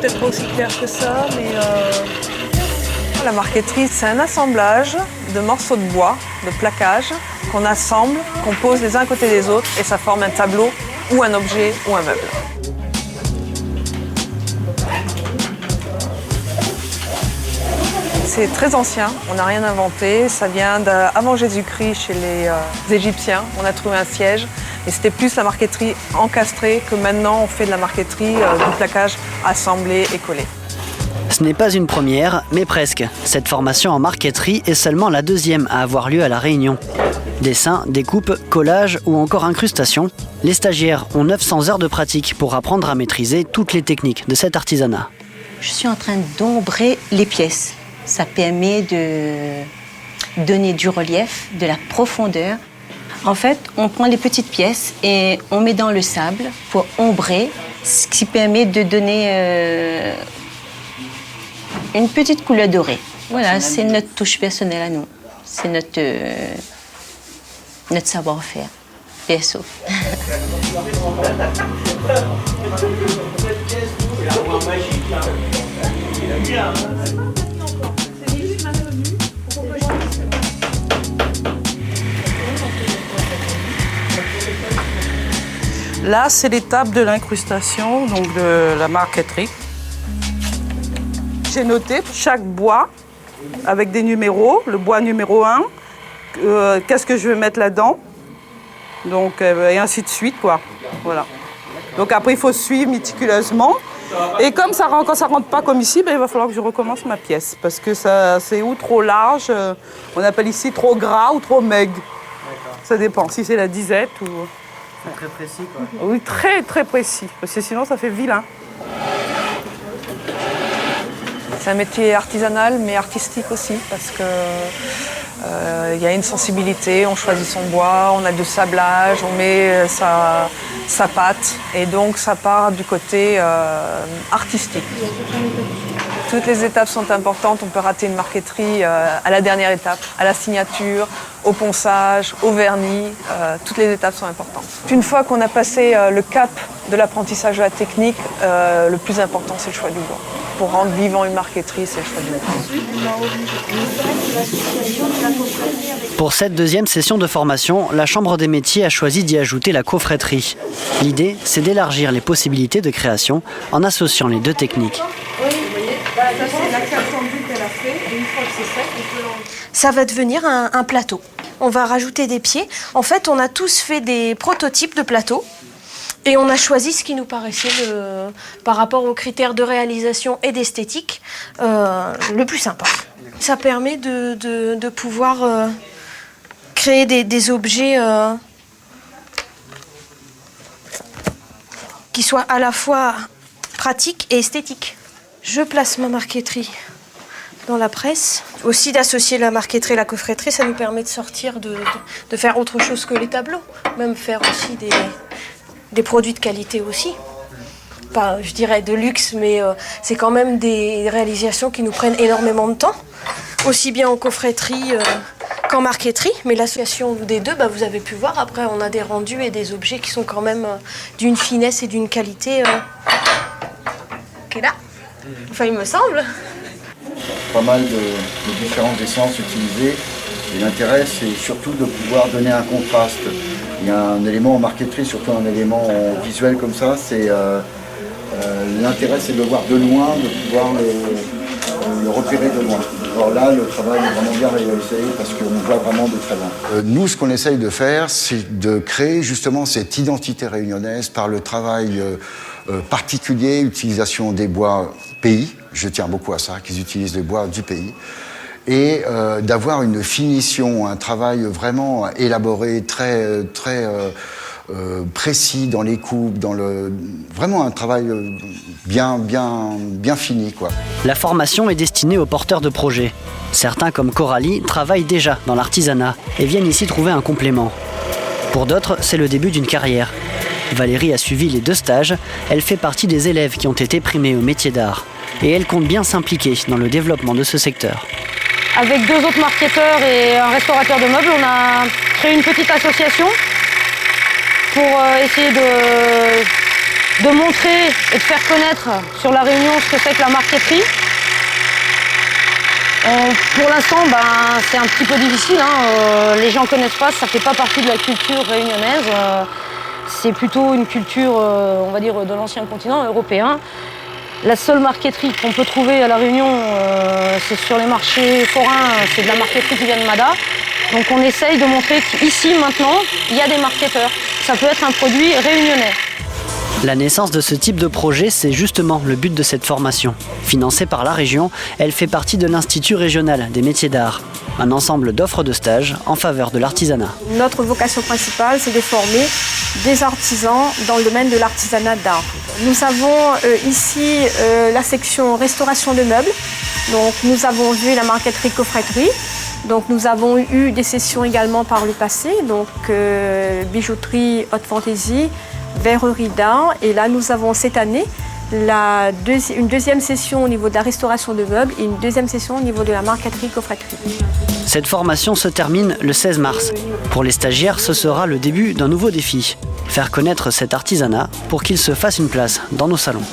peut-être pas aussi clair que ça, mais... La marqueterie, c'est un assemblage de morceaux de bois, de plaquage, qu'on assemble, qu'on pose les uns à côté des autres, et ça forme un tableau ou un objet ou un meuble. C'est très ancien, on n'a rien inventé, ça vient d'avant Jésus-Christ chez les Égyptiens. On a trouvé un siège et c'était plus la marqueterie encastrée que maintenant on fait de la marqueterie du plaquage assemblé et collé. Ce n'est pas une première, mais presque. Cette formation en marqueterie est seulement la deuxième à avoir lieu à La Réunion. Dessins, découpes, collages ou encore incrustations, les stagiaires ont 900 heures de pratique pour apprendre à maîtriser toutes les techniques de cet artisanat. Je suis en train d'ombrer les pièces. Ça permet de donner du relief, de la profondeur. En fait, on prend les petites pièces et on met dans le sable pour ombrer, ce qui permet de donner une petite couleur dorée. Voilà, c'est notre touche personnelle à nous. C'est notre savoir-faire, perso. Là, c'est l'étape de l'incrustation, donc de la marqueterie. J'ai noté chaque bois avec des numéros, le bois numéro 1, qu'est-ce que je vais mettre là-dedans, donc, et ainsi de suite, quoi. Voilà. Donc après, il faut suivre méticuleusement. Et comme ça, quand ça ne rentre pas comme ici, ben, il va falloir que je recommence ma pièce. Parce que c'est ou trop large, on appelle ici trop gras ou trop maigre. Ça dépend, si c'est la disette ou... C'est très précis, quoi. Oui, très très précis, parce que sinon ça fait vilain. C'est un métier artisanal, mais artistique aussi, parce que il y a une sensibilité, on choisit son bois, on a du sablage, on met sa pâte, et donc ça part du côté artistique. Toutes les étapes sont importantes, on peut rater une marqueterie à la dernière étape, à la signature, au ponçage, au vernis, toutes les étapes sont importantes. Une fois qu'on a passé le cap de l'apprentissage de la technique, le plus important c'est le choix du bois. Pour rendre vivant une marqueterie, c'est le choix du bois. Pour cette deuxième session de formation, la Chambre des métiers a choisi d'y ajouter la coffretterie. L'idée, c'est d'élargir les possibilités de création en associant les deux techniques. Ça va devenir un plateau. On va rajouter des pieds. En fait, on a tous fait des prototypes de plateaux. Et on a choisi ce qui nous paraissait, par rapport aux critères de réalisation et d'esthétique, le plus sympa. Ça permet de pouvoir créer des objets qui soient à la fois pratiques et esthétiques. Je place ma marqueterie dans la presse. Aussi d'associer la marqueterie et la coffretterie, ça nous permet de sortir, de faire autre chose que les tableaux. Même faire aussi des produits de qualité aussi. Pas, je dirais, de luxe, mais c'est quand même des réalisations qui nous prennent énormément de temps. Aussi bien en coffretterie qu'en marqueterie. Mais l'association des deux, vous avez pu voir, après on a des rendus et des objets qui sont quand même d'une finesse et d'une qualité qui est là. Enfin, il me semble. Pas mal de différentes essences utilisées. Et l'intérêt, c'est surtout de pouvoir donner un contraste. Il y a un élément en marqueterie, surtout un élément visuel comme ça, c'est l'intérêt, c'est de le voir de loin, de pouvoir le repérer de loin. Alors là, le travail est vraiment bien réalisé parce qu'on voit vraiment de très loin. Nous, ce qu'on essaye de faire, c'est de créer justement cette identité réunionnaise par le travail particulier, utilisation des bois pays. Je tiens beaucoup à ça, qu'ils utilisent les bois du pays. Et d'avoir une finition, un travail vraiment élaboré, très précis dans les coupes, vraiment un travail bien fini, quoi. La formation est destinée aux porteurs de projets. Certains, comme Coralie, travaillent déjà dans l'artisanat et viennent ici trouver un complément. Pour d'autres, c'est le début d'une carrière. Valérie a suivi les 2 stages. Elle fait partie des élèves qui ont été primés au métier d'art. Et elle compte bien s'impliquer dans le développement de ce secteur. Avec 2 autres marketeurs et un restaurateur de meubles, on a créé une petite association pour essayer de montrer et de faire connaître sur La Réunion ce que c'est que la marqueterie. Pour l'instant, c'est un petit peu difficile. Les gens ne connaissent pas, ça ne fait pas partie de la culture réunionnaise. C'est plutôt une culture, on va dire, de l'ancien continent européen. La seule marqueterie qu'on peut trouver à La Réunion, c'est sur les marchés forains, c'est de la marqueterie qui vient de Mada. Donc on essaye de montrer qu'ici, maintenant, il y a des marketeurs. Ça peut être un produit réunionnais. La naissance de ce type de projet, c'est justement le but de cette formation. Financée par la région, elle fait partie de l'Institut régional des métiers d'art, un ensemble d'offres de stages en faveur de l'artisanat. Notre vocation principale, c'est de former des artisans dans le domaine de l'artisanat d'art. Nous avons ici la section restauration de meubles. Donc nous avons vu la marqueterie coffretterie. Donc nous avons eu des sessions également par le passé, donc bijouterie, haute fantaisie, verrerie d'art. Et là nous avons cette année une deuxième session au niveau de la restauration de meubles et une deuxième session au niveau de la marqueterie coffretterie. Cette formation se termine le 16 mars. Pour les stagiaires, ce sera le début d'un nouveau défi. Faire connaître cet artisanat pour qu'il se fasse une place dans nos salons.